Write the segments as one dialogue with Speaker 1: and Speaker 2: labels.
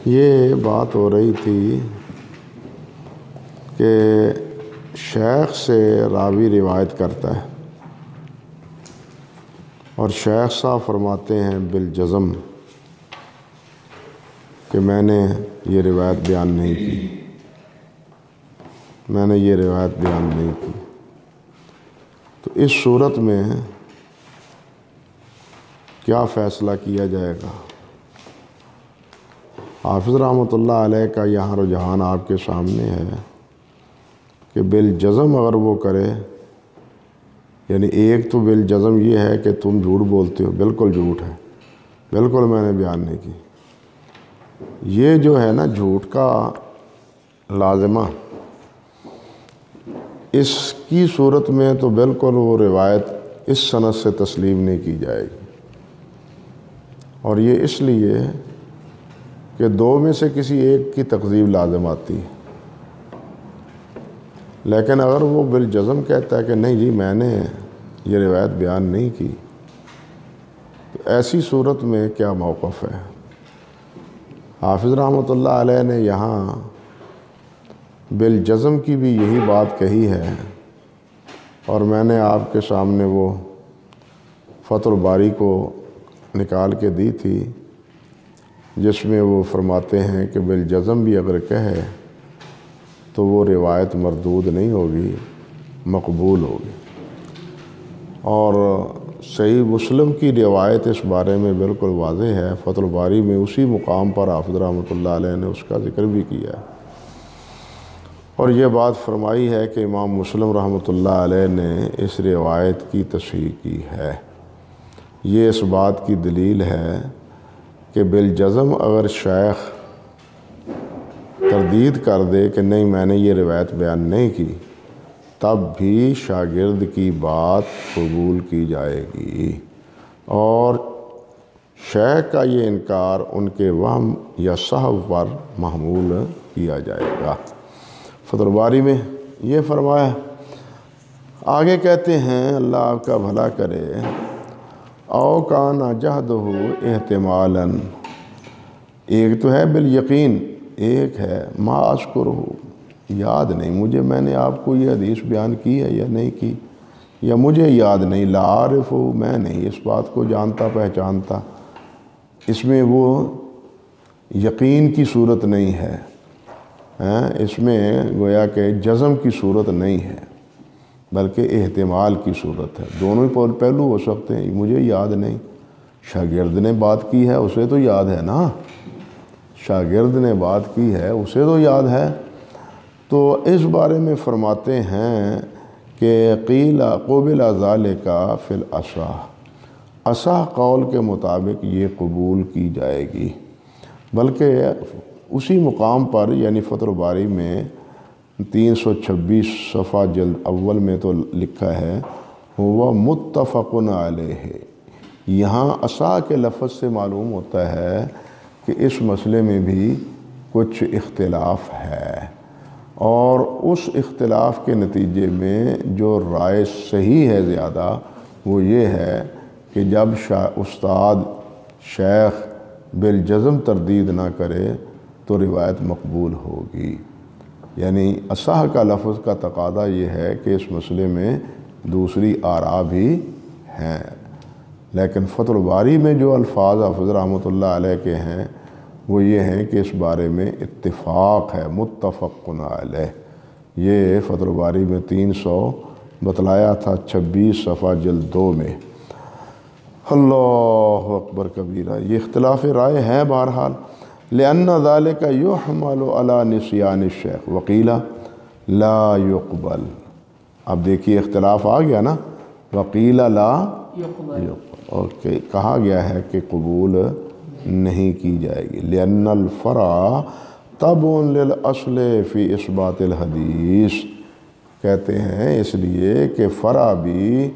Speaker 1: یہ بات ہو رہی تھی کہ شیخ سے راوی روایت کرتا ہے اور شیخ صاحب فرماتے ہیں بالجزم کہ میں نے یہ روایت بیان نہیں کی، میں نے یہ روایت بیان نہیں کی۔ تو اس صورت میں کیا فیصلہ کیا جائے گا؟ حافظ رحمۃ اللہ علیہ کا یہاں رجحان آپ کے سامنے ہے کہ بالجزم اگر وہ کرے، یعنی ایک تو بالجزم یہ ہے کہ تم جھوٹ بولتے ہو، بالکل جھوٹ ہے، بالکل میں نے بیان نہیں کی۔ یہ جو ہے نا جھوٹ کا لازمہ، اس کی صورت میں تو بالکل وہ روایت اس سند سے تسلیم نہیں کی جائے گی، اور یہ اس لیے کہ دو میں سے کسی ایک کی تکذیب لازم آتی ہے۔ لیکن اگر وہ بالجزم کہتا ہے کہ نہیں جی میں نے یہ روایت بیان نہیں کی، تو ایسی صورت میں کیا موقف ہے؟ حافظ رحمۃ اللہ علیہ نے یہاں بالجزم کی بھی یہی بات کہی ہے، اور میں نے آپ کے سامنے وہ فتح الباری کو نکال کے دی تھی، جس میں وہ فرماتے ہیں کہ بالجزم بھی اگر کہے تو وہ روایت مردود نہیں ہوگی، مقبول ہوگی۔ اور صحیح مسلم کی روایت اس بارے میں بالکل واضح ہے، فتح الباری میں اسی مقام پر حافظ رحمۃ اللہ علیہ نے اس کا ذکر بھی کیا ہے، اور یہ بات فرمائی ہے کہ امام مسلم رحمۃ اللہ علیہ نے اس روایت کی تصحیح کی ہے۔ یہ اس بات کی دلیل ہے کہ بالجزم اگر شیخ تردید کر دے کہ نہیں میں نے یہ روایت بیان نہیں کی، تب بھی شاگرد کی بات قبول کی جائے گی، اور شیخ کا یہ انکار ان کے وہم یا سہو پر محمول کیا جائے گا۔ فتح الباری میں یہ فرمایا۔ آگے کہتے ہیں اللہ آپ کا بھلا کرے، او کان جہدہ احتمالاً، ایک تو ہے بالیقین، ایک ہے ما اذکرہ، یاد نہیں مجھے میں نے آپ کو یہ حدیث بیان کی ہے یا نہیں کی، یا مجھے یاد نہیں، لا عارف، میں نہیں اس بات کو جانتا پہچانتا۔ اس میں وہ یقین کی صورت نہیں ہے، اس میں گویا کہ جزم کی صورت نہیں ہے، بلکہ احتمال کی صورت ہے۔ دونوں ہی پہلو ہو سکتے ہیں، مجھے یاد نہیں، شاگرد نے بات کی ہے اسے تو یاد ہے نا، شاگرد نے بات کی ہے اسے تو یاد ہے۔ تو اس بارے میں فرماتے ہیں کہ قیل قبل ذالک فی الاصح، اصح قول کے مطابق یہ قبول کی جائے گی، بلکہ اسی مقام پر یعنی فتح الباری میں 326 صفحہ جلد اول میں تو لکھا ہے وہ متفق علیہ۔ یہاں اصح کے لفظ سے معلوم ہوتا ہے کہ اس مسئلے میں بھی کچھ اختلاف ہے، اور اس اختلاف کے نتیجے میں جو رائے صحیح ہے زیادہ وہ یہ ہے کہ جب استاد شیخ بالجزم تردید نہ کرے تو روایت مقبول ہوگی۔ یعنی اصح کا لفظ کا تقاضا یہ ہے کہ اس مسئلے میں دوسری آراء بھی ہیں، لیکن فتح الباری میں جو الفاظ حافظ رحمۃ اللہ علیہ کے ہیں وہ یہ ہیں کہ اس بارے میں اتفاق ہے، متفق علیہ۔ یہ فتح الباری میں 300 بتلایا تھا، 26 صفحہ جلد 2 میں۔ اللہ اکبر کبیرہ، یہ اختلاف رائے ہے بہرحال۔ لأن ذلك يحمل على نسيان الشیخ وقیل لا يقبل۔ اب دیکھیے اختلاف آ گیا نا، وقیل لا يقبل، اور کہا گیا ہے کہ قبول نہیں کی جائے گی۔ لأن الفرع تبع للأصل فی اثبات الحدیث، کہتے ہیں اس لیے کہ فرع بھی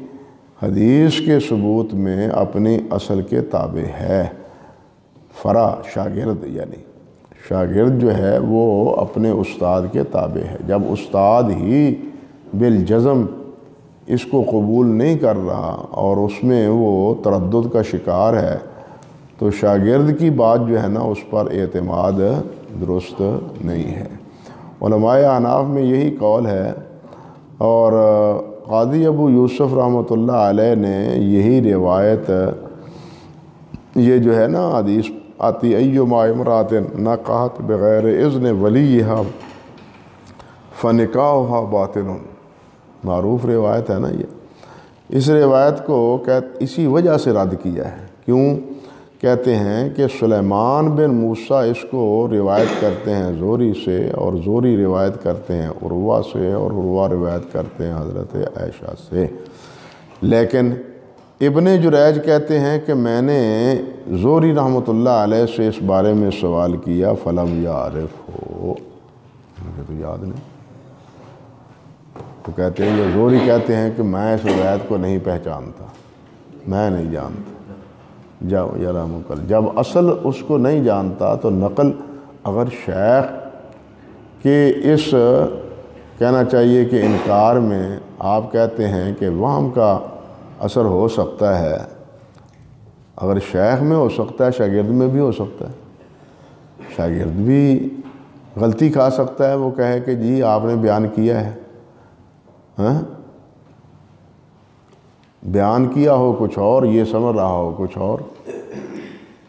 Speaker 1: حدیث کے ثبوت میں اپنی اصل کے تابع ہے۔ فرع شاگرد، یعنی شاگرد جو ہے وہ اپنے استاد کے تابع ہے۔ جب استاد ہی بالجزم اس کو قبول نہیں کر رہا اور اس میں وہ تردد کا شکار ہے، تو شاگرد کی بات جو ہے نا اس پر اعتماد درست نہیں ہے۔ علماء احناف میں یہی قول ہے، اور قاضی ابو یوسف رحمۃ اللہ علیہ نے یہی روایت، یہ جو ہے نا حدیث آتی ایما امرات نکحت بغیر اذن ولیہا فنکاحہا باطل، معروف روایت ہے نا یہ، اس روایت کو اسی وجہ سے رد کیا ہے۔ کیوں؟ کہتے ہیں کہ سلیمان بن موسیٰ اس کو روایت کرتے ہیں زہری سے، اور زہری روایت کرتے ہیں عروہ سے، اور عروہ روایت کرتے ہیں حضرت عائشہ سے، لیکن ابن جریج کہتے ہیں کہ میں نے زہری رحمۃ اللہ علیہ سے اس بارے میں سوال کیا فلم یعرف ہو، مجھے تو یاد نہیں، تو کہتے ہیں یہ زہری کہتے ہیں کہ میں اس روایت کو نہیں پہچانتا، میں نہیں جانتا۔ جب اصل اس کو نہیں جانتا تو نقل اگر شیخ کے اس کہنا چاہیے کہ انکار میں آپ کہتے ہیں کہ وہم کا اثر ہو سکتا ہے، اگر شیخ میں ہو سکتا ہے شاگرد میں بھی ہو سکتا ہے، شاگرد بھی غلطی کھا سکتا ہے، وہ کہے کہ جی آپ نے بیان کیا ہے، ہاں بیان کیا ہو کچھ اور، یہ سمجھ رہا ہو کچھ اور،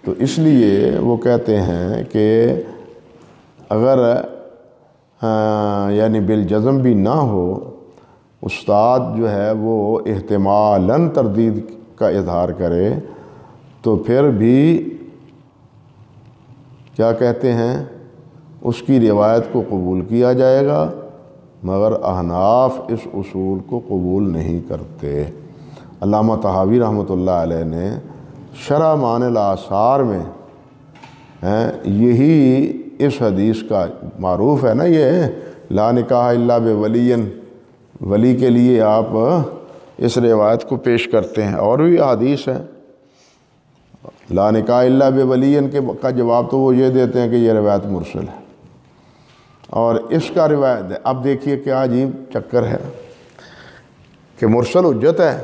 Speaker 1: تو اس لیے وہ کہتے ہیں کہ اگر یعنی بالجزم بھی نہ ہو، استاد جو ہے وہ احتمالاً تردید کا اظہار کرے، تو پھر بھی کیا کہتے ہیں اس کی روایت کو قبول کیا جائے گا، مگر احناف اس اصول کو قبول نہیں کرتے۔ علامہ طحاوی رحمۃ اللہ علیہ نے شرح معانی الآثار میں یہی اس حدیث کا معروف ہے نا، یہ لا نکاح الا بولی، ولی کے لیے آپ اس روایت کو پیش کرتے ہیں، اور بھی حدیث ہے لا نکاح الا بولی کا جواب تو وہ یہ دیتے ہیں کہ یہ روایت مرسل ہے، اور اس کا روایت ہے۔ اب دیکھیے کیا عجیب چکر ہے کہ مرسل حجت ہے،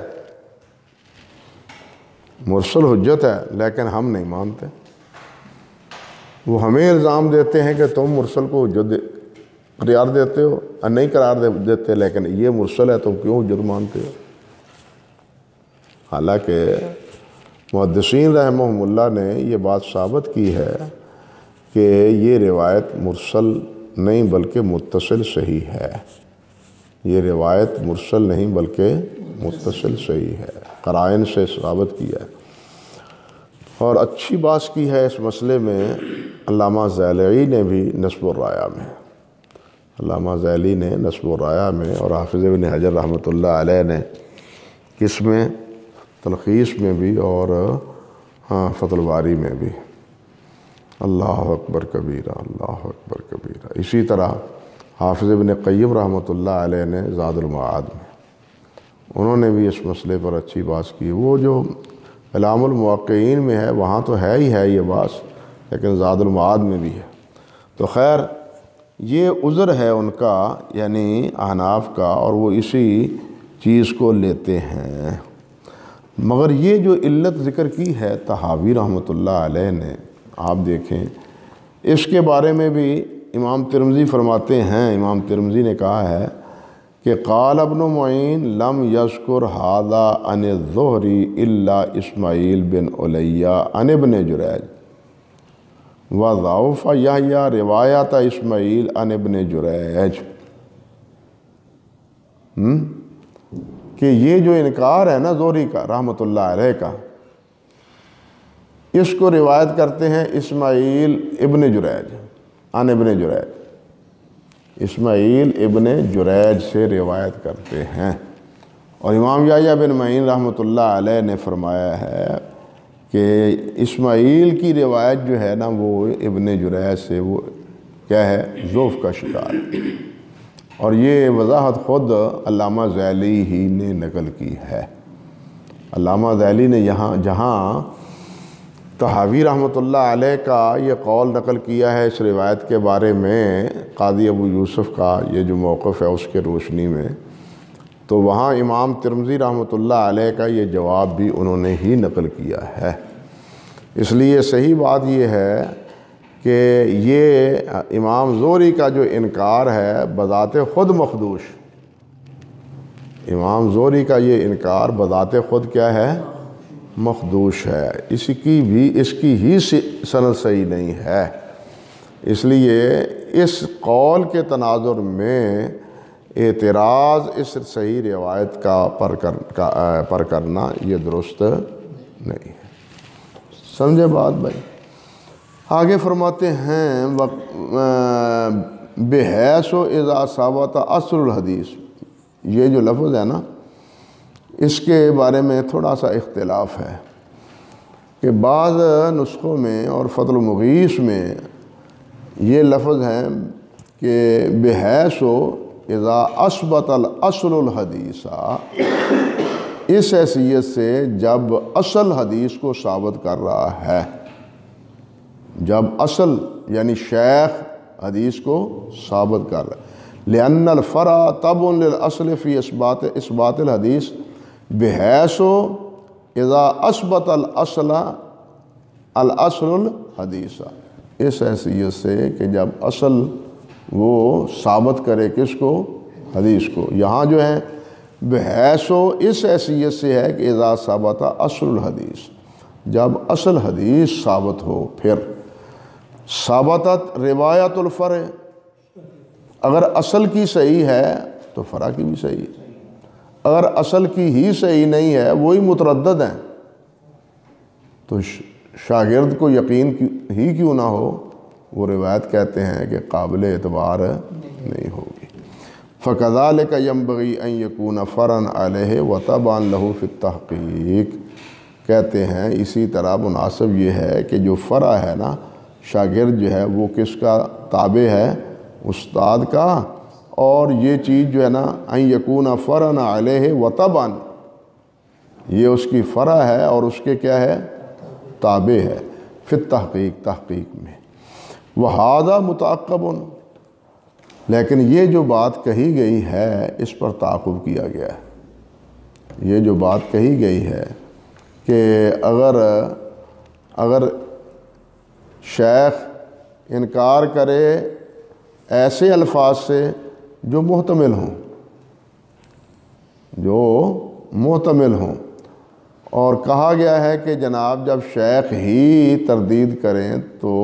Speaker 1: مرسل حجت ہے، لیکن ہم نہیں مانتے، وہ ہمیں الزام دیتے ہیں کہ تم مرسل کو حجت قرار دیتے ہو، نہیں قرار دیتے، لیکن یہ مرسل ہے تم کیوں حجت مانتے ہو؟ حالانکہ محدثین رحمہم اللہ نے یہ بات ثابت کی ہے کہ یہ روایت مرسل نہیں بلکہ متصل صحیح ہے، یہ روایت مرسل نہیں بلکہ متصل صحیح ہے، قرائن سے ثابت کیا ہے۔ اور اچھی بات کی ہے اس مسئلے میں علامہ زیلعی نے بھی نصب الرایہ میں، علامہ زیلعی نے نصب الرایہ میں، اور حافظ ابن حجر رحمۃ اللہ علیہ نے کس میں تلخیص میں بھی، اور فتح الباری میں بھی۔ اللہ اکبر کبیرہ، اللہ اکبر کبیرہ۔ اسی طرح حافظ ابن قیم رحمۃ اللہ علیہ نے زاد المعاد میں، انہوں نے بھی اس مسئلے پر اچھی بات کی۔ وہ جو اعلام الموقعین میں ہے وہاں تو ہے ہی ہے یہ بات، لیکن زاد المعاد میں بھی ہے۔ تو خیر یہ عذر ہے ان کا، یعنی احناف کا، اور وہ اسی چیز کو لیتے ہیں۔ مگر یہ جو علت ذکر کی ہے طحاوی رحمۃ اللہ علیہ نے، آپ دیکھیں اس کے بارے میں بھی امام ترمذی فرماتے ہیں، امام ترمذی نے کہا ہے کہ قال ابن معین لم یذکر ھذا عن الزہری الا اسماعیل بن علیہ عن ابن جریج وضعف یحییٰ روایت اسماعیل عن ابن جریج، کہ یہ جو انکار ہے نا زہری کا رحمۃ اللہ علیہ کا، اس کو روایت کرتے ہیں اسماعیل ابن جریج عن ابن جریج، اسماعیل ابن جریج سے روایت کرتے ہیں۔ اور امام یحییٰ بن معین رحمۃ اللہ علیہ نے فرمایا ہے کہ اسماعیل کی روایت جو ہے نا وہ ابن جریج سے وہ کیا ہے ضعف کا شکار ہے، اور یہ وضاحت خود علامہ ذیلی ہی نے نقل کی ہے۔ علامہ ذیلی نے جہاں طحاوی رحمۃ اللہ علیہ کا یہ قول نقل کیا ہے اس روایت کے بارے میں، قاضی ابو یوسف کا یہ جو موقف ہے اس کے روشنی میں، تو وہاں امام ترمذی رحمۃ اللہ علیہ کا یہ جواب بھی انہوں نے ہی نقل کیا ہے اس لیے صحیح بات یہ ہے کہ یہ امام زہری کا جو انکار ہے بذات خود مخدوش، امام زہری کا یہ انکار بذات خود کیا ہے؟ مخدوش ہے، اس کی ہی سند صحیح نہیں ہے۔ اس لیے اس قول کے تناظر میں اعتراض اس صحیح روایت کا پر کرنا یہ درست نہیں ہے۔ سمجھے بات بھائی؟ آگے فرماتے ہیں بحیث و اذا ثبت اصل الحدیث، یہ جو لفظ ہے نا اس کے بارے میں تھوڑا سا اختلاف ہے کہ بعض نسخوں میں اور فتح المغیث میں یہ لفظ ہے کہ بحیث و اذا اثبت الاصل الحدیث، اس حیثیت سے جب اصل حدیث کو ثابت کر رہا ہے، جب اصل یعنی شیخ حدیث کو ثابت کر رہا ہے، لأن الفرع تبع للأصل فی اثبات الحدیث بحیث اذا اثبت الاصل الحدیث، اس حیثیت سے کہ جب اصل وہ ثابت کرے کس کو؟ حدیث کو۔ یہاں جو ہے بحیث اس حیثیت سے ہے کہ اذا ثبت اصل الحدیث، جب اصل حدیث ثابت ہو، پھر ثابتت روایت الفرع، اگر اصل کی صحیح ہے تو فرع کی بھی صحیح ہے، اگر اصل کی ہی صحیح نہیں ہے وہی متردد ہیں تو شاگرد کو یقین ہی کیوں نہ ہو، وہ روایت کہتے ہیں کہ قابل اعتبار نہیں ہوگی۔ فَكَذَلِكَ يَنبَغِي أَن يَكُونَ فَرْعًا عَلَيْهِ وَتَبْعًا لَهُ فِي التَّحْقِيقِ، کہتے ہیں اسی طرح مناسب یہ ہے کہ جو فرع ہے نا، شاگرد جو ہے وہ کس کا تابع ہے؟ استاد کا، اور یہ چیز جو ہے نا أَن يَكُونَ فَرْعًا عَلَيْهِ وَتَبْعًا، یہ اس کی فرع ہے اور اس کے کیا ہے؟ تابع ہے، فی التحقیق، تحقیق میں۔ وَهَذَا مُتَعَقَّبٌ، لیکن یہ جو بات کہی گئی ہے اس پر تعاقب کیا گیا ہے، یہ جو بات کہی گئی ہے کہ اگر شیخ انکار کرے ایسے الفاظ سے جو محتمل ہوں، اور کہا گیا ہے کہ جناب جب شیخ ہی تردید کریں تو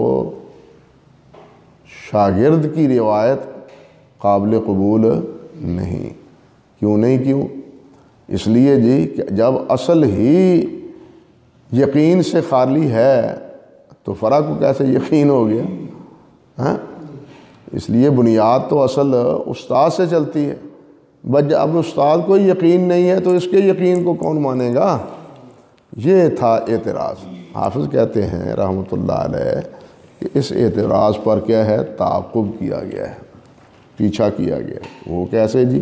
Speaker 1: شاگرد کی روایت قابل قبول نہیں۔ کیوں؟ اس لیے جی کہ جب اصل ہی یقین سے خالی ہے تو فرع کو کیسے یقین ہو گیا؟ ہاں، اس لیے بنیاد تو اصل استاد سے چلتی ہے، بس اب استاد کو یقین نہیں ہے تو اس کے یقین کو کون مانے گا؟ یہ تھا اعتراض۔ حافظ کہتے ہیں رحمۃ اللہ علیہ کہ اس اعتراض پر کیا ہے؟ تعاقب کیا گیا ہے، پیچھا کیا گیا ہے۔ وہ کیسے جی؟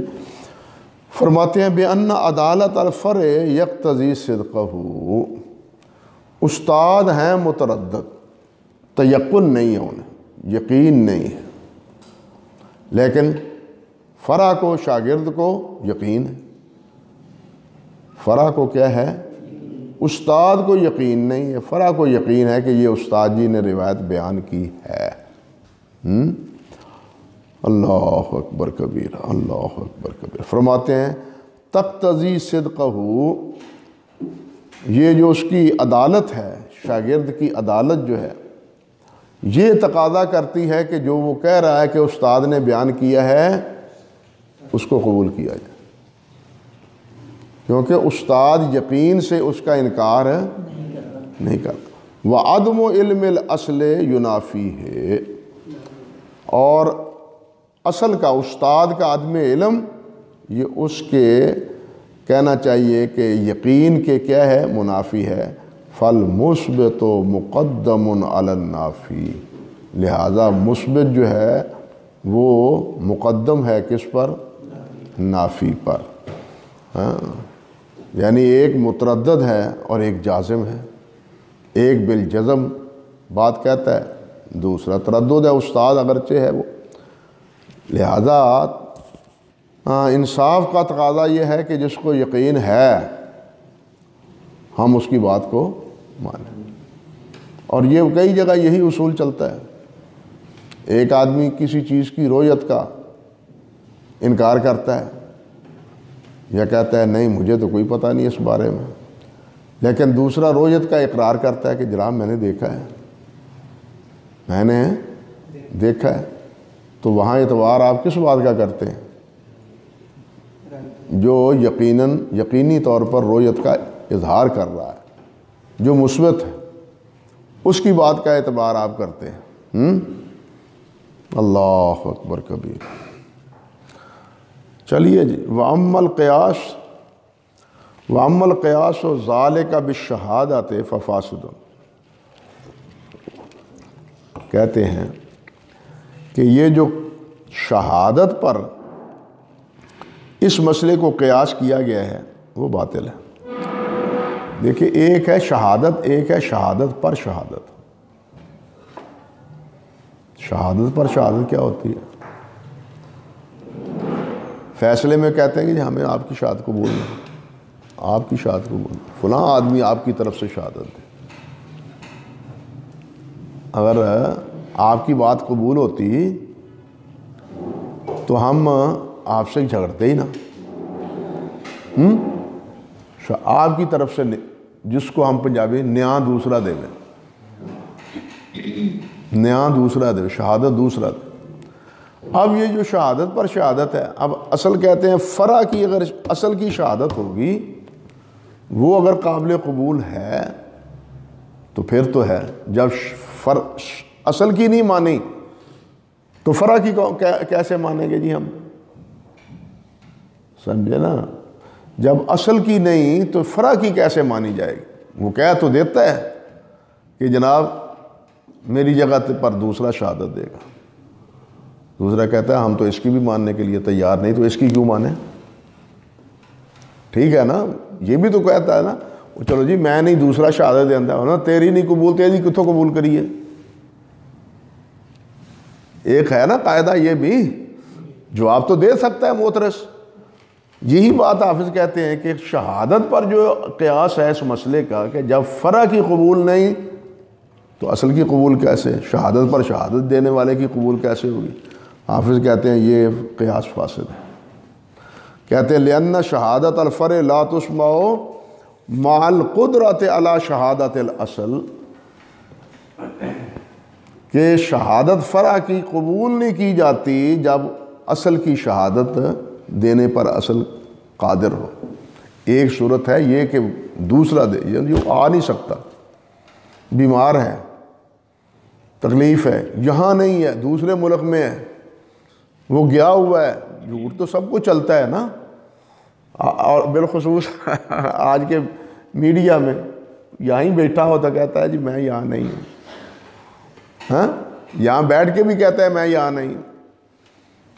Speaker 1: فرماتے ہیں بِأَنَّ عَدَالَةَ الْفَرْعِ يَقْتَضِي صِدْقَهُ، استاد ہیں متردد، تیقن نہیں ہے انہیں، یقین نہیں ہے، لیکن فرع کو، شاگرد کو یقین ہے۔ فرع کو کیا ہے؟ استاد کو یقین نہیں ہے، فرع کو یقین ہے کہ یہ استاد جی نے روایت بیان کی ہے۔ اللہ اکبر کبیر، اللہ اکبر کبیر۔ فرماتے ہیں تقتضی صدقہ، یہ جو اس کی عدالت ہے، شاگرد کی عدالت جو ہے، یہ تقاضا کرتی ہے کہ جو وہ کہہ رہا ہے کہ استاد نے بیان کیا ہے اس کو قبول کیا جائے، کیونکہ استاد یقین سے اس کا انکار نہیں کرتا۔ وعدم علم الاصل ینافیہ، اور اصل کا، استاد کا عدم علم یہ اس کے کہنا چاہیے کہ یقین کے کیا ہے؟ منافی ہے۔ فالمثبت مقدم علی النافی، لہذا مثبت جو ہے وہ مقدم ہے کس پر؟ نافی پر۔ یعنی ایک متردد ہے اور ایک جازم ہے، ایک بالجزم بات کہتا ہے، دوسرا تردد ہے، استاد اگرچہ ہے وہ۔ لہذا انصاف کا تقاضا یہ ہے کہ جس کو یقین ہے ہم اس کی بات کو مانیں۔ اور یہ کئی جگہ یہی اصول چلتا ہے، ایک آدمی کسی چیز کی رویت کا انکار کرتا ہے یا کہتا ہے نہیں مجھے تو کوئی پتہ نہیں اس بارے میں، لیکن دوسرا رویت کا اقرار کرتا ہے کہ جناب میں نے دیکھا ہے، میں نے دیکھا ہے، تو وہاں اعتبار آپ کس بات کا کرتے ہیں؟ جو یقینی طور پر رویت کا اظہار کر رہا ہے، جو مثبت ہے، اس کی بات کا اعتبار آپ کرتے ہیں۔ اللہ اکبر کبیر۔ چلیے جی، وَأَمَّا الْقِيَاسُ ذَلِكَ بِالشَّهَادَةِ فَفَاسِدٌ، کہتے ہیں کہ یہ جو شہادت پر اس مسئلے کو قیاس کیا گیا ہے وہ باطل ہے۔ دیکھیں، ایک ہے شہادت، ایک ہے شہادت پر شہادت۔ شہادت پر شہادت کیا ہوتی ہے؟ فیصلے میں کہتے ہیں کہ جی ہمیں آپ کی شہادت قبول نہیں، آپ کی شہادت قبول، فلاں آدمی آپ کی طرف سے شہادت دے۔ اگر آپ کی بات قبول ہوتی تو ہم آپ سے جھگڑتے ہی نا۔ آپ کی طرف سے، جس کو ہم پنجابی نیا دوسرا دے دیں، نیا دوسرا دے، شہادت دوسرا دے۔ اب یہ جو شہادت پر شہادت ہے، اب اصل کہتے ہیں فرع کی، اگر اصل کی شہادت ہوگی وہ اگر قابل قبول ہے تو پھر تو ہے، جب اصل کی نہیں مانی تو فرع کی کیسے مانیں گے جی ہم؟ سمجھے نا؟ جب اصل کی نہیں تو فرع کی کیسے مانی جائے گی؟ وہ کہہ تو دیتا ہے کہ جناب میری جگہ پر دوسرا شہادت دے گا، دوسرا کہتا ہے ہم تو اس کی بھی ماننے کے لیے تیار نہیں، تو اس کی کیوں مانیں؟ ٹھیک ہے نا؟ یہ بھی تو کہتا ہے نا، چلو جی میں نہیں دوسرا شہادت دینا ہوں نا، تیری نہیں قبول، تیری کتوں قبول کریے؟ ایک ہے نا قاعدہ یہ بھی، جواب تو دے سکتا ہے معترض۔ یہی بات حافظ کہتے ہیں کہ شہادت پر جو قیاس ہے اس مسئلے کا، کہ جب فرع کی قبول نہیں تو اصل کی قبول کیسے؟ شہادت پر شہادت دینے والے کی قبول کیسے ہوگی؟ حافظ کہتے ہیں یہ قیاس فاسد ہے۔ کہتے ہیں لِأَنَّ شہادت الفرع لا تسمع مع القدرت علی شہادت الاصل، کہ شہادت فرع کی قبول نہیں کی جاتی جب اصل کی شہادت دینے پر اصل قادر ہو۔ ایک صورت ہے یہ کہ دوسرا دے، یعنی جو آ نہیں سکتا، بیمار ہے، تکلیف ہے، یہاں نہیں ہے، دوسرے ملک میں ہے، وہ گیا ہوا ہے، جھوٹ تو سب کو چلتا ہے نا، اور بالخصوص آج کے میڈیا میں یہیں بیٹھا ہوتا کہتا ہے جی میں یہاں نہیں ہوں، ہاں یہاں بیٹھ کے بھی کہتا ہے میں یہاں نہیں ہوں۔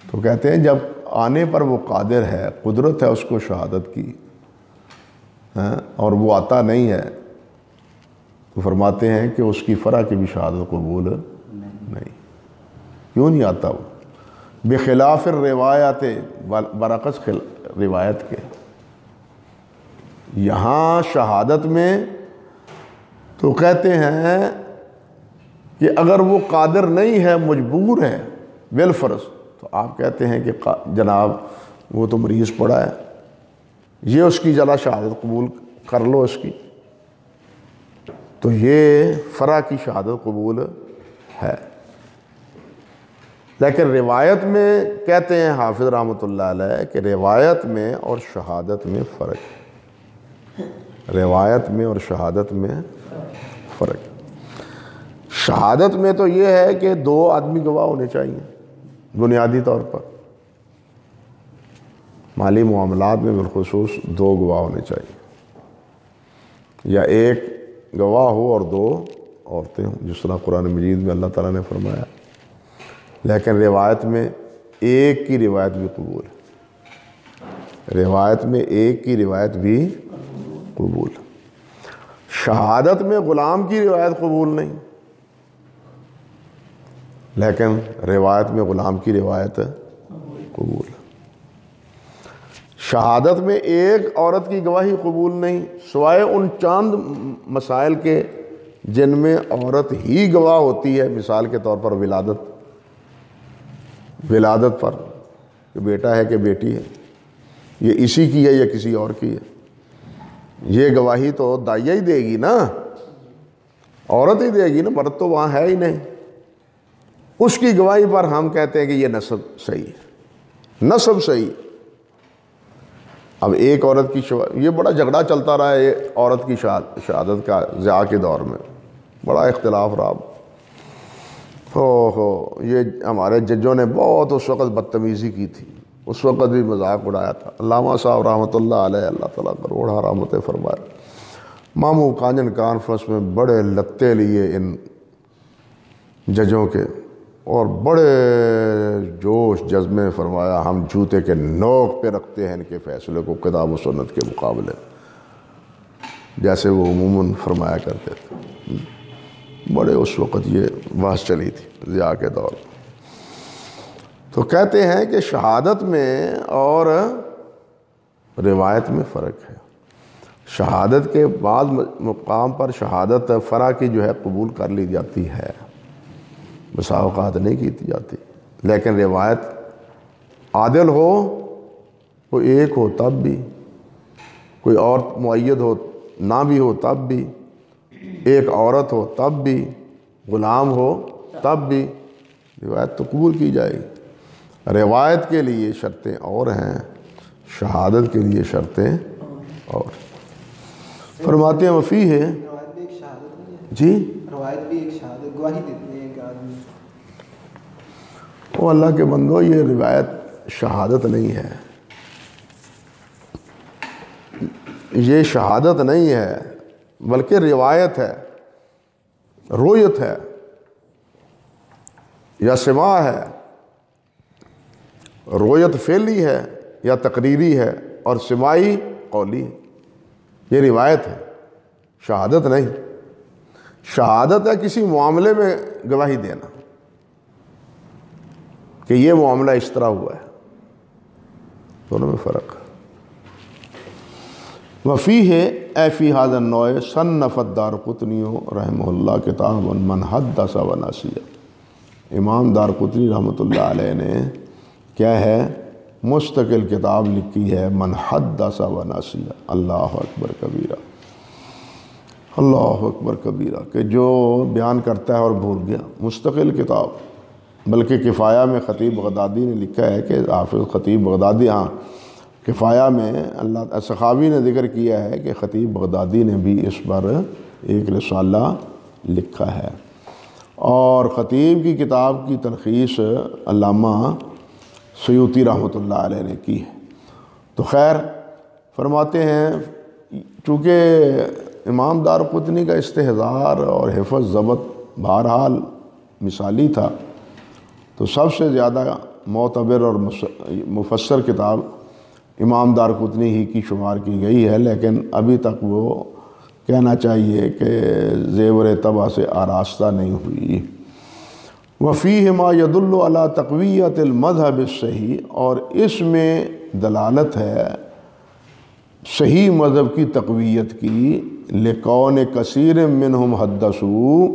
Speaker 1: تو کہتے ہیں جب آنے پر وہ قادر ہے، قدرت ہے اس کو شہادت کی، اور وہ آتا نہیں ہے، تو فرماتے ہیں کہ اس کی فرع کی بھی شہادت قبول نہیں۔ کیوں نہیں آتا وہ؟ بخلاف الروایات، برعکس روایت کے۔ یہاں شہادت میں تو کہتے ہیں کہ اگر وہ قادر نہیں ہے، مجبور ہے بالفرض، تو آپ کہتے ہیں کہ جناب وہ تو مریض پڑا ہے، یہ اس کی ذرا شہادت قبول کر لو اس کی، تو یہ فرع کی شہادت قبول ہے۔ لیکن روایت میں کہتے ہیں حافظ رحمۃ اللہ علیہ کہ روایت میں اور شہادت میں فرق ہے، روایت میں اور شہادت میں فرق ہے۔ شہادت میں تو یہ ہے کہ 2 آدمی گواہ ہونے چاہیے بنیادی طور پر، مالی معاملات میں بالخصوص 2 گواہ ہونے چاہیے، یا 1 گواہ ہو اور 2 عورتیں ہوں، جس طرح قرآن مجید میں اللہ تعالیٰ نے فرمایا۔ لیکن روایت میں 1 کی روایت بھی قبول ہے، روایت میں 1 کی روایت بھی قبول۔ شہادت میں غلام کی روایت قبول نہیں، لیکن روایت میں غلام کی روایت قبول۔ شہادت میں 1 عورت کی گواہی قبول نہیں، سوائے ان چاند مسائل کے جن میں عورت ہی گواہ ہوتی ہے، مثال کے طور پر ولادت پر، کہ بیٹا ہے کہ بیٹی ہے، یہ اسی کی ہے یا کسی اور کی ہے، یہ گواہی تو دائیا ہی دے گی نا، عورت ہی دے گی نا، مرد تو وہاں ہے ہی نہیں۔ اس کی گواہی پر ہم کہتے ہیں کہ یہ نسب صحیح ہے، نسب صحیح۔ اب ایک عورت کی یہ بڑا جھگڑا چلتا رہا ہے عورت کی شہادت کا، ضیاء کے دور میں بڑا اختلاف رہا۔ یہ ہمارے ججوں نے بہت اس وقت بدتمیزی کی تھی، اس وقت بھی مذاق اڑایا تھا۔ علامہ صاحب رحمۃ اللہ علیہ، اللہ تعالیٰ کروڑا رحمتیں فرمائے، ماموں کانجن کانفرنس میں بڑے لتے لیے ان ججوں کے، اور بڑے جوش جذبے میں فرمایا ہم جوتے کے نوک پہ رکھتے ہیں ان کے فیصلے کو کتاب و سنت کے مقابلے، جیسے وہ عموماً فرمایا کرتے تھے۔ بڑے اس وقت یہ بحث چلی تھی ضیاء کے دور میں۔ تو کہتے ہیں کہ شہادت میں اور روایت میں فرق ہے۔ شہادت کے بعض مقام پر شہادت فرع کی جو ہے قبول کر لی جاتی ہے، بسا اوقات نہیں کی جاتی، لیکن روایت عادل ہو، کوئی ایک ہو تب بھی، کوئی اور معید ہو نہ بھی ہو تب بھی، ایک عورت ہو تب بھی، غلام ہو تب بھی، روایت تو قبول کی جائے گی۔ روایت کے لیے شرطیں اور ہیں، شہادت کے لیے شرطیں اور۔ فرماتے ہیں وفی ہے
Speaker 2: روایت بھی ایک شہادت نہیں ہے؟
Speaker 1: جی
Speaker 2: روایت بھی ایک شہادت، گواہی دیتے ہیں ایک آدمی۔
Speaker 1: وہ اللہ کے بندو، یہ روایت شہادت نہیں ہے، یہ شہادت نہیں ہے بلکہ روایت ہے، رویت ہے یا سماع ہے۔ رویت فعلی ہے یا تقریری ہے، اور سماعی قولی ہے، یہ روایت ہے، شہادت نہیں۔ شہادت ہے کسی معاملے میں گواہی دینا کہ یہ معاملہ اس طرح ہوا ہے، دونوں میں فرق ہے۔ وفیہ اے فی ھذا النوع صنف الدارقطنی رحمہ اللہ کتاب من حدث ونسی۔ امام دارقطنی رحمۃ اللہ علیہ نے کیا ہے مستقل کتاب لکھی ہے، من حدث ونسی، اللہ اکبر کبیرہ، اللہ اکبر کبیرہ، کہ جو بیان کرتا ہے اور بھول گیا، مستقل کتاب۔ بلکہ کفایہ میں خطیب بغدادی نے لکھا ہے کہ حافظ خطیب بغدادی، کفایہ میں اللہ سخاوی نے ذکر کیا ہے کہ خطیب بغدادی نے بھی اس پر ایک رسالہ لکھا ہے، اور خطیب کی کتاب کی تلخیص علامہ سیوطی رحمۃ اللہ علیہ نے کی ہے۔ تو خیر فرماتے ہیں چونکہ امام دارقطنی کا استحضار اور حفظ ضبط بہرحال مثالی تھا، تو سب سے زیادہ معتبر اور مفسر کتاب امام دارقطنی ہی کی شمار کی گئی ہے، لیکن ابھی تک وہ کہنا چاہیے کہ زیور طبع سے آراستہ نہیں ہوئی۔ وفیہ ما یدل علی تقویت المذہب الصحیح، اور اس میں دلالت ہے صحیح مذہب کی تقویت کی، لکون کثیر منہم حدثوا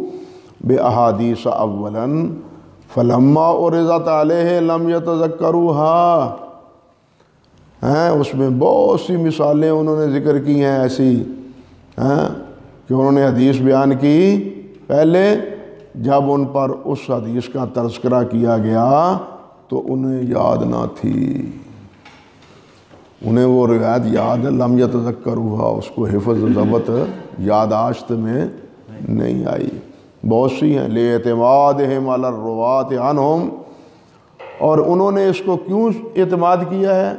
Speaker 1: باحادیث اولا فلما عرضت علیہ لم یتذکروها۔ اس میں بہت سی مثالیں انہوں نے ذکر کی ہیں ایسی کہ انہوں نے حدیث بیان کی پہلے، جب ان پر اس حدیث کا تذکرہ کیا گیا تو انہیں یاد نہ تھی، انہیں وہ روایت یاد لم یتذکروها، اس کو حفظ و ضبط یاداشت میں نہیں آئی۔ بہت سی ہیں، لاعتمادہم علی الرواۃ عنہم، اور انہوں نے اس کو کیوں اعتماد کیا ہے؟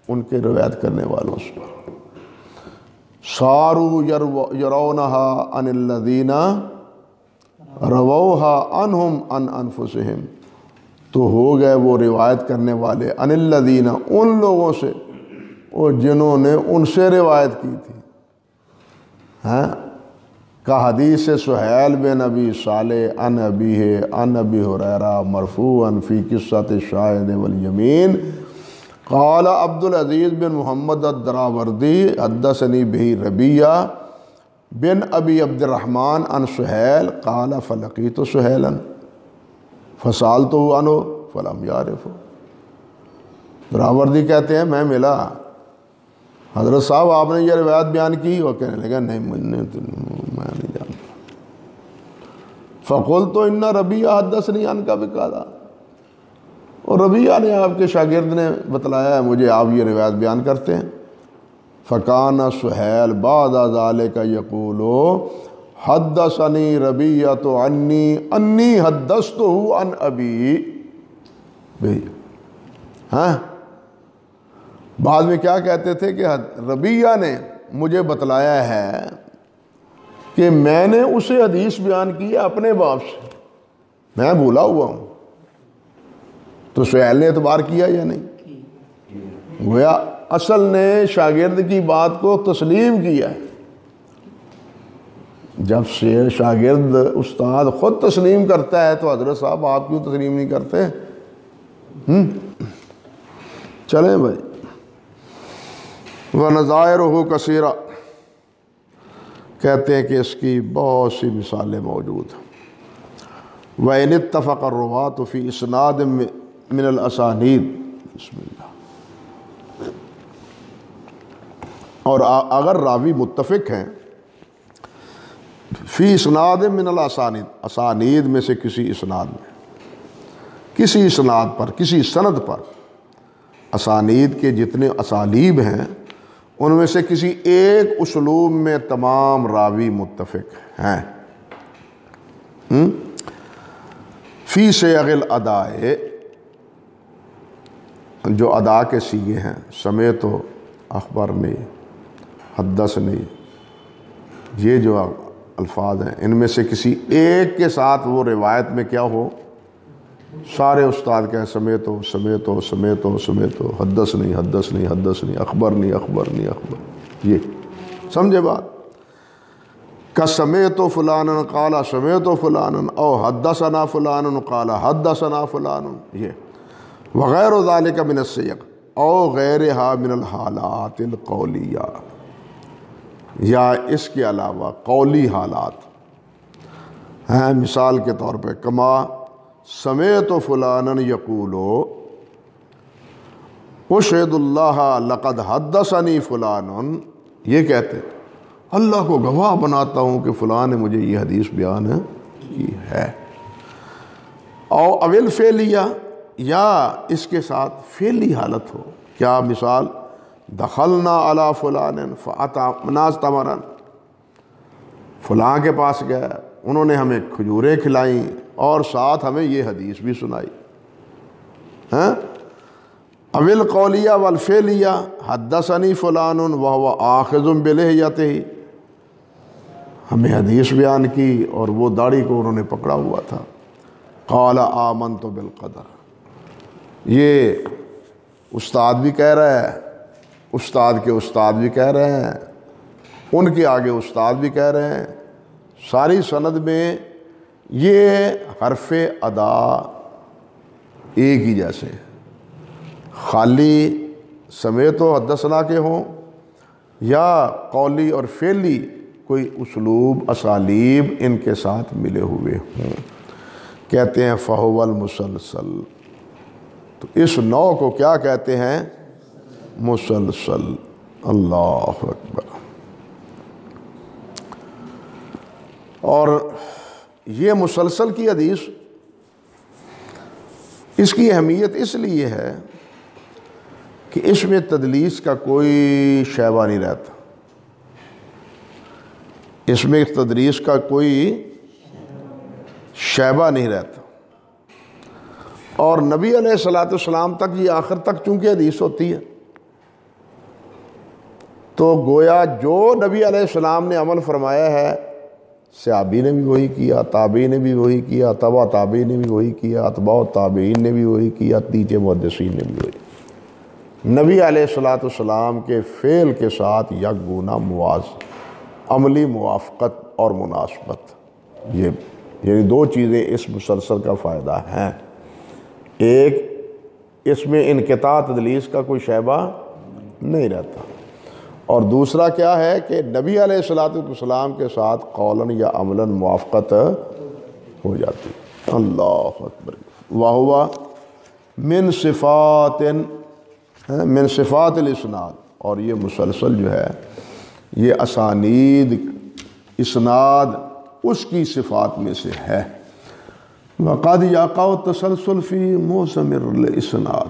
Speaker 1: ان کے روایت کرنے والوں سے، صاروا یرونہا عن الذین رووہا عنہم عن انفسہم، تو ہو گئے وہ روایت کرنے والے عن الذین، ان لوگوں سے وہ جنہوں نے ان سے روایت کی تھی، کا حدیث سہیل بن ابی صالح عن ابیہ عن ابی ہریرہ مرفوعا فی قصۃ الشاہد والیمین، قال عبد العزیز بن محمد الدراوردی حدثنی بہ ربیہ بن ابی عبد الرحمن عن سہیل قال فلقیت سہیلا فسالتہ عنہ فلم یعرف۔ دراوردی کہتے ہیں میں ملا حضرت صاحب آپ نے یہ روایت بیان کی، وہ کہنے لگا نہیں میں نہیں جانتا۔ فقلت ان ربیعہ حدثنی عنک بکذا، اور ربیعہ نے آپ کے شاگرد نے بتلایا ہے مجھے آپ یہ روایت بیان کرتے ہیں۔ فکان سہیل بعد ذلک یقول حدثنی ربیعۃ انی حدثتہ عن ابی۔ ہاں بعد میں کیا کہتے تھے کہ ربیعہ نے مجھے بتلایا ہے کہ میں نے اسے حدیث بیان کی ہے اپنے باپ سے، میں بھولا ہوا ہوں۔ تو سہیل نے اعتبار کیا یا نہیں؟ گویا اصل نے شاگرد کی بات کو تسلیم کیا ہے۔ جب سے شاگرد استاد خود تسلیم کرتا ہے تو حضرت صاحب آپ کیوں تسلیم نہیں کرتے؟ چلیں بھائی، وَنَظَائِرُهُ كَثِيرًا، کہتے ہیں کہ اس کی بہت سی مثالیں موجود ہیں۔ وَإِنِ اتَّفَقَ الرُّوَاةُ فِي إِسْنَادٍ مِّنَ الْأَسَانِيدِ، بسم اللہ، اور اگر راوی متفق ہیں فی اسناد من الاسانید، اسانید میں سے کسی اسناد میں، کسی اسناد پر، کسی سند پر، اسانید کے جتنے اسالیب ہیں ان میں سے کسی ایک اسلوب میں تمام راوی متفق ہیں، فی صیغ الاداء، جو ادا کے سیغے ہیں، سمیت و اخبرنی، حدثنی، یہ جو الفاظ ہیں ان میں سے کسی ایک کے ساتھ وہ روایت میں کیا ہو، سارے استاد کہیں سمیتو سمیتو سمیتو سمیتو، حدثنی حدثنی حدثنی، اخبرنی اخبرنی اخبر، یہ سمجھے بات؟ کہ سمیتو فلانا قال سمیتو فلانا، او حدثنا فلانا قال حدثنا فلانا، یہ وغیر ذالک من السیغ او غیرہا من الحالات القولیہ، یا اس کے علاوہ قولی حالات ہیں، مثال کے طور پہ کما سمیت فلانا یقول اشہد اللہ لقد حدثنی فلان، یہ کہتے اللہ کو گواہ بناتا ہوں کہ فلاں نے مجھے یہ حدیث بیان کی ہے۔ او اول فعلیہ، یا اس کے ساتھ فعلی حالت ہو، کیا مثال دخلنا علی فلان فأطعمنا تمرا، فلاں کے پاس گئے انہوں نے ہمیں کھجوریں کھلائیں اور ساتھ ہمیں یہ حدیث بھی سنائی۔ اول قولیہ والفعلیہ، حدثنی فلان وہو آخذ بلحیتہ، ہمیں حدیث بیان کی اور وہ داڑھی کو انہوں نے پکڑا ہوا تھا۔ قال آمنت بالقدر، یہ استاد بھی کہہ رہا ہے، استاد کے استاد بھی کہہ رہے ہیں، ان کے آگے استاد بھی کہہ رہے ہیں، ساری سند میں یہ حرف ادا ایک ہی جیسے، خالی سمیت و حدثنا کے ہوں یا قولی اور فعلی کوئی اسلوب اسالیب ان کے ساتھ ملے ہوئے ہوں، کہتے ہیں فہو المسلسل۔ تو اس نوع کو کیا کہتے ہیں؟ مسلسل۔ اللہ اکبر۔ اور یہ مسلسل کی حدیث، اس کی اہمیت اس لیے ہے کہ اس میں تدلیس کا کوئی شائبہ نہیں رہتا، اس میں تدلیس کا کوئی شائبہ نہیں رہتا، اور نبی علیہ الصلوۃ والسلام تک یہ آخر تک چونکہ حدیث ہوتی ہے تو گویا جو نبی علیہ السلام نے عمل فرمایا ہے صحابی نے بھی وہی کیا، تابعی نے بھی وہی کیا، تبع تابعی نے بھی وہی کیا، اتباع تابعین نے بھی وہی کیا، تیجے محدثین نے بھی وہی۔ نبی علیہ الصلوۃ والسلام کے فعل کے ساتھ یک گونا عملی موافقت اور مناسبت، یہ یعنی دو چیزیں اس مسلسل کا فائدہ ہیں۔ ایک، اس میں انقطاع تدلیس کا کوئی شائبہ نہیں رہتا، اور دوسرا کیا ہے کہ نبی علیہ الصلوۃ والسلام کے ساتھ قولاً یا عملاً موافقت ہو جاتی. اللہ اکبر. وہوا من صفات الاسناد. اور یہ مسلسل جو ہے یہ اسانید اسناد اس کی صفات میں سے ہے. وقد یقع التسلسل فی موسمر الاسناد.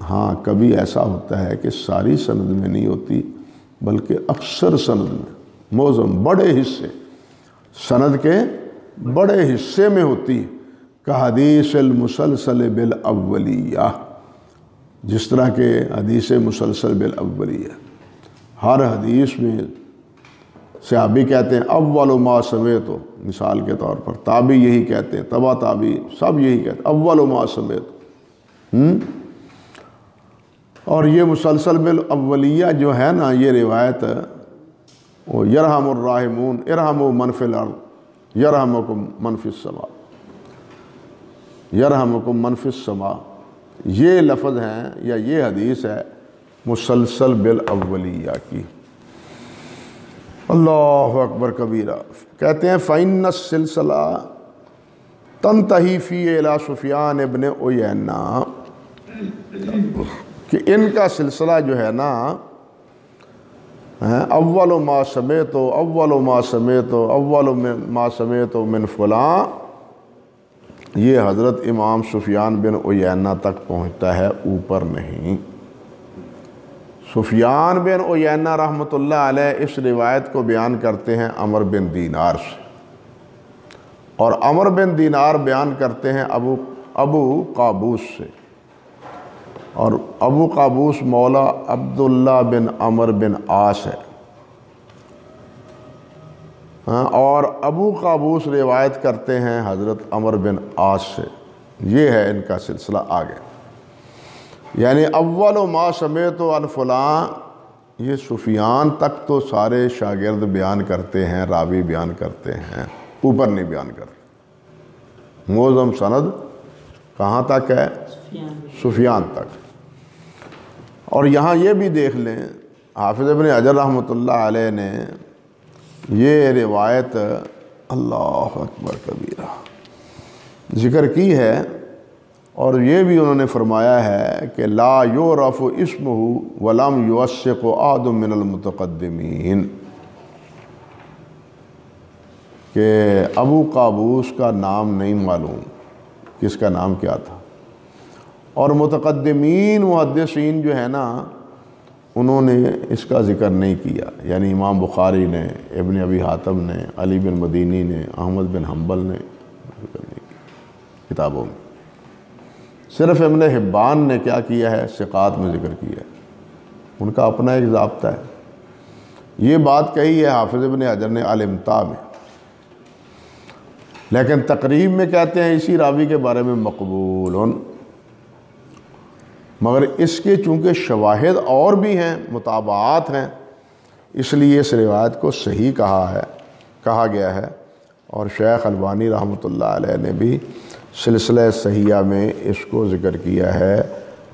Speaker 1: ہاں کبھی ایسا ہوتا ہے کہ ساری سند میں نہیں ہوتی بلکہ اکثر سند میں موسم بڑے حصے سند کے بڑے حصے میں ہوتی ہے. کحدیث المسلسل بالاولیہ. جس طرح کہ حدیث مسلسل بالاولیہ. ہر حدیث میں صحابی کہتے ہیں اول ما سمعت، مثال کے طور پر تابعی یہی کہتے ہیں، تبع تابعی سب یہی کہتے ہیں اول ما سمعت. اور یہ مسلسل بالاولیہ جو ہے نا یہ روایت وہ یرحم الراحمون ارحموا من فی الارض یرحمکم من فی السماء یرحمکم من فی السماء، یہ لفظ ہیں یا یہ حدیث ہے مسلسل بالاولیہ کی. اللہ اکبر کبیرہ. کہتے ہیں فَإِنَّ السِّلْسِلَةَ تَنْتَهِي فِي إِلَى سفیان ابن عیینہ. کہ ان کا سلسلہ جو ہے نا اول ما سمعت اول ما سمعت اول ما سمعت من فلاں، یہ حضرت امام سفیان بن عیینہ تک پہنچتا ہے، اوپر نہیں. سفیان بن عیینہ رحمۃ اللہ علیہ اس روایت کو بیان کرتے ہیں عمر بن دینار سے، اور عمر بن دینار بیان کرتے ہیں ابو قابوس سے، اور ابو قابوس مولا عبداللہ بن عمر بن عاص ہے. اور ابو قابوس روایت کرتے ہیں حضرت عمر بن عاص سے. یہ ہے ان کا سلسلہ آگے. یعنی اول ما سمعت عن فلاں، یہ سفیان تک تو سارے شاگرد بیان کرتے ہیں، راوی بیان کرتے ہیں، اوپر نہیں بیان کرتے. معظم سند کہاں تک ہے؟ سفیان تک. اور یہاں یہ بھی دیکھ لیں حافظ ابن حجر رحمۃ اللہ علیہ نے یہ روایت اللہ اکبر کبیرہ ذکر کی ہے، اور یہ بھی انہوں نے فرمایا ہے کہ لا یعرف اسمہ ولم یوثق احد من المتقدمین، کہ ابو قابوس کا نام نہیں معلوم، کس کا نام کیا تھا. اور متقدمین محدثین جو ہے نا انہوں نے اس کا ذکر نہیں کیا. یعنی امام بخاری نے، ابن ابی حاتم نے، علی بن مدینی نے، احمد بن حنبل نے ذکر نہیں کیا کتابوں میں. صرف ابن حبان نے کیا کیا ہے؟ ثقات میں ذکر کیا ہے. ان کا اپنا ایک ضابطہ ہے. یہ بات کہی ہے حافظ ابن حجر نے الامتاع میں، لیکن تقریب میں کہتے ہیں اسی راوی کے بارے میں مقبول. مگر اس کے چونکہ شواہد اور بھی ہیں، متابعات ہیں، اس لیے اس روایت کو صحیح کہا گیا ہے. اور شیخ البانی رحمۃ اللہ علیہ نے بھی سلسلہ صحیحہ میں اس کو ذکر کیا ہے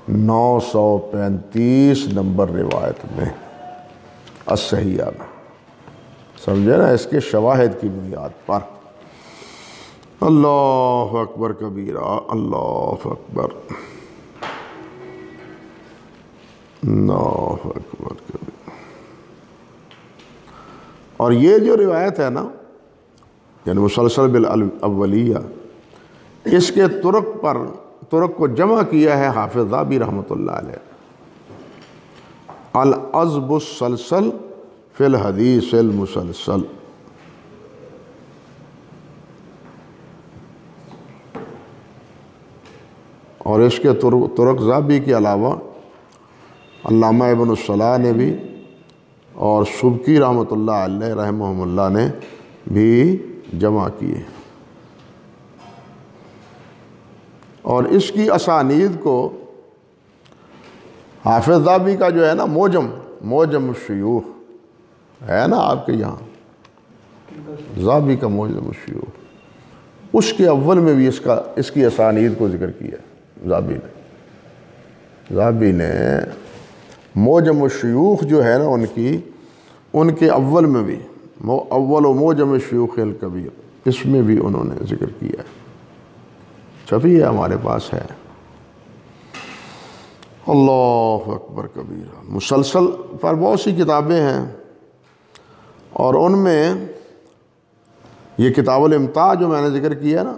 Speaker 1: 935 نمبر روایت میں الصحیحہ میں. سمجھے نا، اس کے شواہد کی بنیاد پر. اللہ اکبر کبیرہ. اللہ اکبر. اللہ اکبر کبیرہ. اور یہ جو روایت ہے نا یعنی مسلسل بالاولیہ، اس کے طرق کو جمع کیا ہے حافظ ذہبی رحمۃ اللہ علیہ العذب السلسل فی الحدیث المسلسل. اور اس کے طرق ذہبی کے علاوہ علامہ ابن الصلاح نے بھی اور سبکی رحمۃ اللہ علیہ رحمہم اللہ نے بھی جمع کیے. اور اس کی اسانید کو حافظ ذہبی کا جو ہے نا موجم الشیوخ ہے نا آپ کے یہاں، ذہبی کا موجم الشیوخ، اس کے اول میں بھی اس کی اسانید کو ذکر کیا ذہبی نے موجم الشیوخ جو ہے نا ان کی ان کے اول میں بھی اول و موجم شیوخ الکبیر، اس میں بھی انہوں نے ذکر کیا ہے، چھپی ہے ہمارے پاس ہے۔ اللہ اکبر کبیرہ۔ مسلسل پر بہت سی کتابیں ہیں، اور ان میں یہ کتاب الامتاع جو میں نے ذکر کیا نا،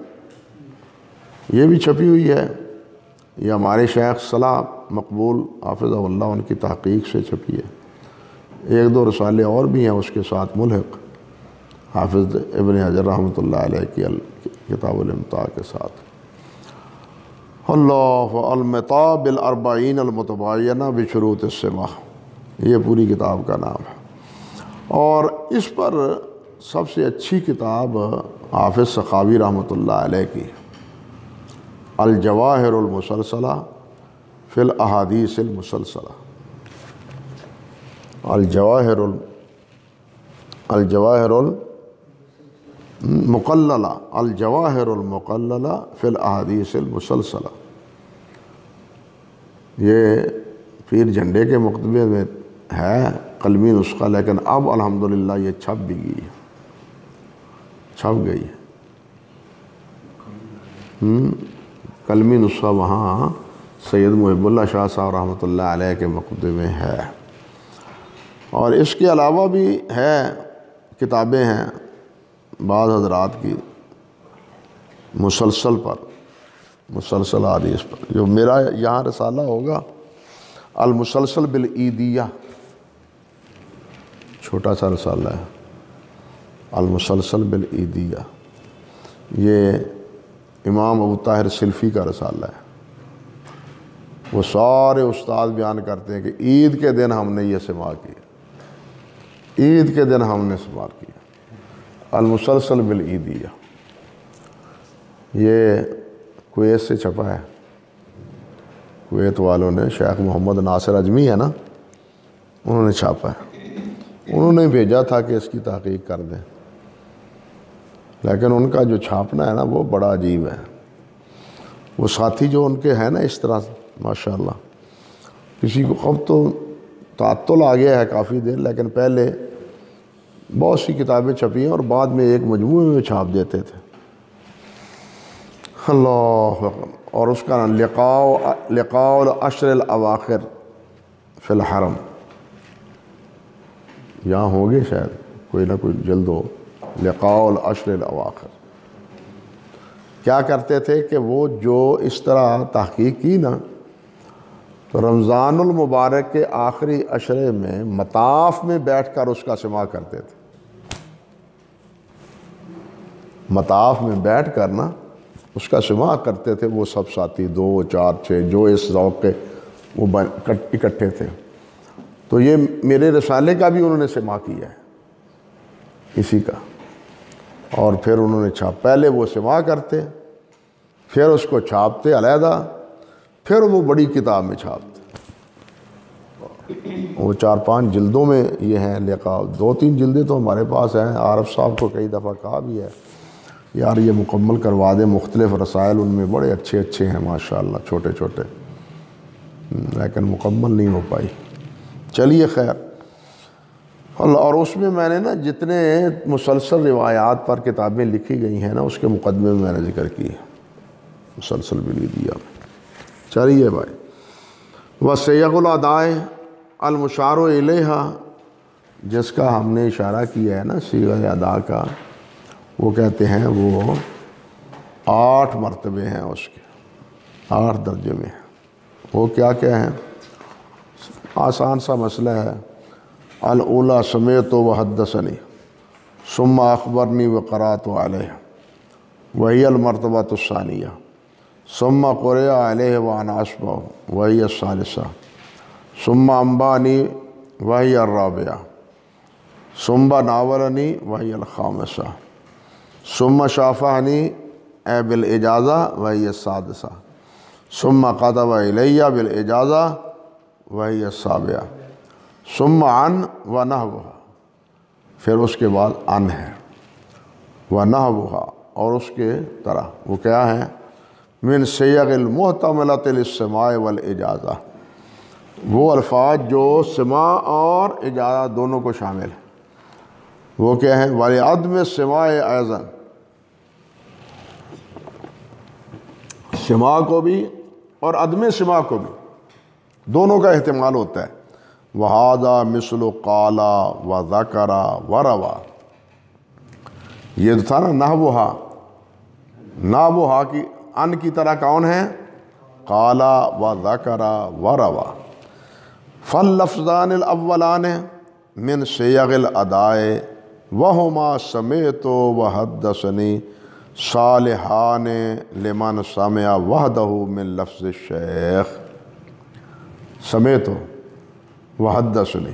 Speaker 1: یہ بھی چھپی ہوئی ہے، یہ ہمارے شیخ صلاح مقبول حافظہ اللہ ان کی تحقیق سے چھپی ہے۔ ایک دو رسالے اور بھی ہیں اس کے ساتھ ملحق، حافظ ابن حجر رحمۃ اللہ علیہ کی کتاب الامتاع کے ساتھ۔ اللہ المتاع بالاربعین المتباینہ بشروط السماع، یہ پوری کتاب کا نام ہے۔ اور اس پر سب سے اچھی کتاب حافظ سخاوی رحمۃ اللہ علیہ کی الجواہر المسلسلہ فی الاحادیث المسلسلہ، الجواہر المقللہ، الجواہر المقللہ فی الاحادیث المسلسلہ، یہ پیر جھنڈے کے مکتبے میں ہے قلمی نسخہ، لیکن اب الحمدللہ یہ چھپ بھی گئی ہے، چھپ گئی ہے۔ قلمی نسخہ وہاں سید محب اللہ شاہ صاحب رحمۃ اللہ علیہ کے مکتبے میں ہے۔ اور اس کے علاوہ بھی ہے کتابیں ہیں بعض حضرات کی مسلسل پر، مسلسل حدیث پر، جو میرا یہاں رسالہ ہوگا المسلسل بالعیدیہ، چھوٹا سا رسالہ ہے المسلسل بالعیدیہ، یہ امام ابو طاہر سلفی کا رسالہ ہے۔ وہ سارے استاد بیان کرتے ہیں کہ عید کے دن ہم نے یہ سماع کیا، عید کے دن ہم نے سماع کیا، المسلسل بالعیدیہ، یہ کویت سے چھپا ہے، کویت والوں نے، شیخ محمد ناصر اجمی ہے نا، انہوں نے چھاپا ہے، انہوں نے بھیجا تھا کہ اس کی تحقیق کر دیں، لیکن ان کا جو چھاپنا ہے نا وہ بڑا عجیب ہے۔ وہ ساتھی جو ان کے ہیں نا اس طرح ماشاءاللہ، کسی کو اب تو تعطل آ گیا ہے کافی دیر، لیکن پہلے بہت سی کتابیں چھپی ہیں اور بعد میں ایک مجموعے میں چھاپ دیتے تھے۔ اللہ اکبر۔ اور اس کا نام لقاء العشر الاواخر فی الحرم، یہاں ہوں گے شاید کوئی نہ کوئی جلد ہو، لقاء العشر الاواخر۔ کیا کرتے تھے کہ وہ جو اس طرح تحقیق کی نا، تو رمضان المبارک کے آخری عشرے میں مطاف میں بیٹھ کر اس کا سماع کرتے تھے، مطاف میں بیٹھ کر نا اس کا سماع کرتے تھے وہ سب ساتھی، 2 4 6 جو اس ذوق کے وہ اکٹھے تھے۔ تو یہ میرے رسالے کا بھی انہوں نے سماع کیا ہے اسی کا، اور پھر انہوں نے پہلے وہ سماع کرتے، پھر اس کو چھاپتے علیحدہ، پھر وہ بڑی کتاب میں چھاپتے، وہ 4-5 جلدوں میں یہ ہیں لقاء، 2-3 جلدیں تو ہمارے پاس ہیں۔ عارف صاحب کو کئی دفعہ کہا بھی ہے یار یہ مکمل کروا دیں، مختلف رسائل ان میں بڑے اچھے اچھے ہیں ماشاءاللہ، چھوٹے چھوٹے، لیکن مکمل نہیں ہو پائی۔ چلیے خیر، اور اس میں نے نا جتنے مسلسل روایات پر کتابیں لکھی گئی ہیں نا اس کے مقدمے میں نے ذکر کی ہے، مسلسل بالعیدیہ میں۔ چلیے بھائی، وَسِیَغُ الْأَدَاءِ الْمُشَارُ إِلَيْهَا، جس کا ہم نے اشارہ کیا ہے نا صیغہ ادا کا، وہ کہتے ہیں وہ 8 مرتبے ہیں اس کے، 8 درجے میں ہیں۔ وہ کیا کیا ہیں؟ آسان سا مسئلہ ہے۔ الاولیٰ سمعت وحدثنی ثم اخبرنی وقرأت علیہ وہی المرتبۃ الثانیہ ثم قرئ علیہ وانا اسمع وہی الثالثہ ثم انبانی وہی الرابعہ ثم ناولنی وہی الخامسہ ثم شافہنی اے بالاجازہ وہی السادسہ ثم كتب الیہ بالاجازہ وہی السابعہ ثم عن ونحوہ، پھر اس کے بعد عن ہے، ونحوہ اور اس کے طرح، وہ کیا ہے؟ من صیغ المحتملۃ للسماع والاجازہ، وہ الفاظ جو سماع اور اجازہ دونوں کو شامل ہیں۔ وہ کیا ہیں؟ وَلِعَدْمِ سِمَاعِ أَيْضًا، سماع کو بھی اور عدم سماع کو بھی، دونوں کا احتمال ہوتا ہے۔ وَهَذَا مِثْلُ قَالَ وَذَكَرَ وَرَوَى، یہ جو تھا نا نحوہا کی ان کی طرح کون ہے؟ قَالَ وَذَكَرَ وَرَوَى۔ فاللفظان الاولان من صيغ الاداء وهما سمعت وحدثني صالحان لمن سمع وحده من لفظ الشیخ۔ سمعت وحدثني،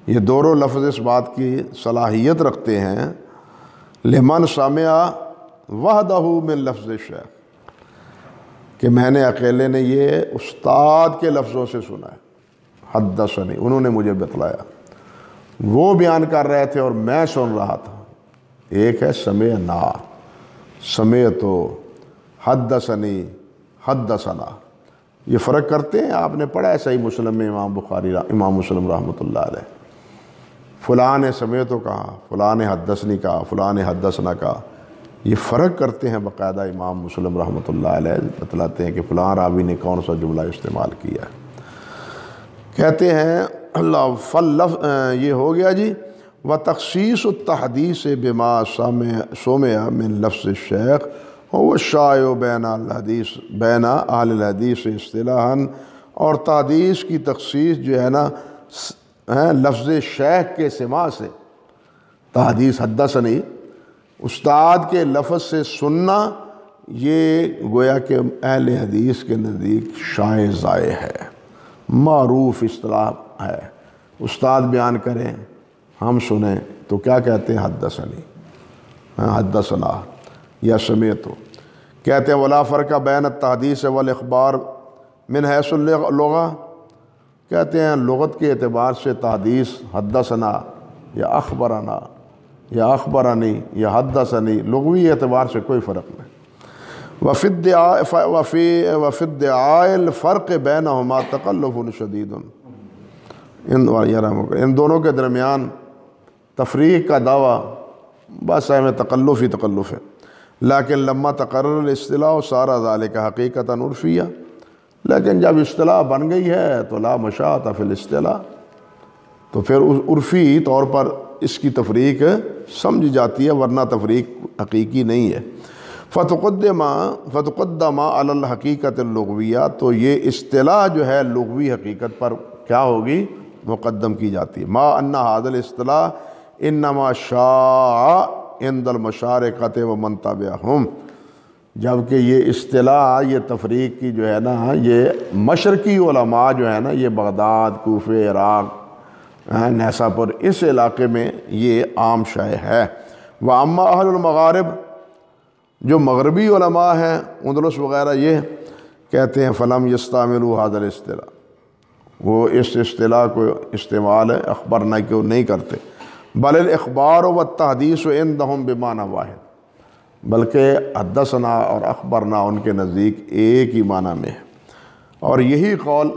Speaker 1: یہ دونوں لفظ اس بات کی صلاحیت رکھتے ہیں، لمن سمع وحده من لفظ الشیخ، کہ میں نے اکیلے نے یہ استاد کے لفظوں سے سنا ہے۔ حدثنی، انہوں نے مجھے بتلایا، وہ بیان کر رہے تھے اور میں سن رہا تھا۔ ایک ہے سمعنا، سمعتو، حدثنی، حدثنا، یہ فرق کرتے ہیں۔ آپ نے پڑھا ہے صحیح مسلم میں امام مسلم رحمۃ اللہ علیہ، فلاں نے سمعتو کہا، فلاں نے حدثنی کہا، فلاں نے حدثنا کہا، یہ فرق کرتے ہیں باقاعدہ۔ امام مسلم رحمۃ اللہ علیہ بتلاتے ہیں کہ فلاں راوی نے کون سا جملہ استعمال کیا ہے۔ کہتے ہیں یہ ہو گیا جی۔ وتخصیص التحدیث بما سمع من لفظ الشیخ هو الشائع بین اہل الحدیث اصطلاحاً، اور تحدیث کی تخصیص جو ہے نا لفظ شیخ کے سماع سے، تحدیث حدثنی، استاد کے لفظ سے سننا، یہ گویا کہ اہل حدیث کے نزدیک شائع ذائع ہے، معروف اصطلاح ہے۔ استاد بیان کریں، ہم سنیں تو کیا کہتے ہیں؟ حدثنی، حدثنا یا سمعت۔ کہتے ہیں ولا فرق بین التحدیث والاخبار من حیث اللغہ، کہتے ہیں لغت کے اعتبار سے تحدیث حدثنا یا اخبرنا یا اخبرنی یا حدثنی، لغوی اعتبار سے کوئی فرق نہیں۔ وفی ادعاء الفرق بینہما تکلف شدید، ان دونوں کے درمیان تفریق کا دعویٰ بس میں تکلف ہی تکلف ہے۔ لیکن لما تقرر الاصطلاح صار ذلك حقیقتا عرفیہ، لیکن جب اصطلاح بن گئی ہے تو لا مشاۃ فی الاصطلاح، تو پھر عرفی طور پر اس کی تفریق سمجھ جاتی ہے، ورنہ تفریق حقیقی نہیں ہے۔ فتقدم علی الحقیقت اللغویہ، تو یہ اصطلاح جو ہے لغوی حقیقت پر کیا ہوگی؟ مقدم کی جاتی ہے۔ ما ان ھذا الاصطلاح انما شاع عند المشارقۃ ومن تبعہم، جبکہ یہ اصطلاح، یہ تفریق کی جو ہے نا، یہ مشرقی علماء جو ہے نا، یہ بغداد، کوفہ، عراق، نیسا پور، اس علاقے میں یہ عام شائع ہے۔ واما اہل المغارب، جو مغربی علماء ہیں، اندلس وغیرہ، یہ کہتے ہیں فلم یستعملوا ھذا الاصطلاح، وہ اس اصطلاح کو استعمال اخبرنا کو نہیں کرتے، بل الاخبار والتحدیث عندہم بمعنی واحد، بلکہ حدثنا اور اخبرنا ان کے نزدیک ایک ہی معنی میں ہے۔ اور یہی قول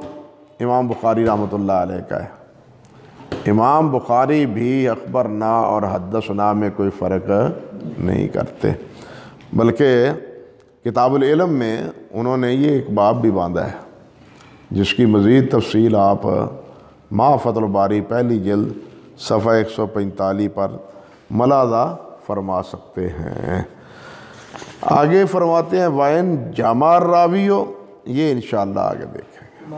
Speaker 1: امام بخاری رحمۃ اللہ علیہ کا ہے۔ امام بخاری بھی اخبرنا اور حدثنا میں کوئی فرق نہیں کرتے، بلکہ کتاب العلم میں انہوں نے یہ ایک باب بھی باندھا ہے، جس کی مزید تفصیل آپ ما فتح الباری پہلی جلد صفحہ 145 پر ملاحظہ فرما سکتے ہیں۔ آگے فرماتے ہیں وَإِن جَمَعَ الرَّاوِيُّ، یہ انشاءاللہ آگے دیکھیں گے۔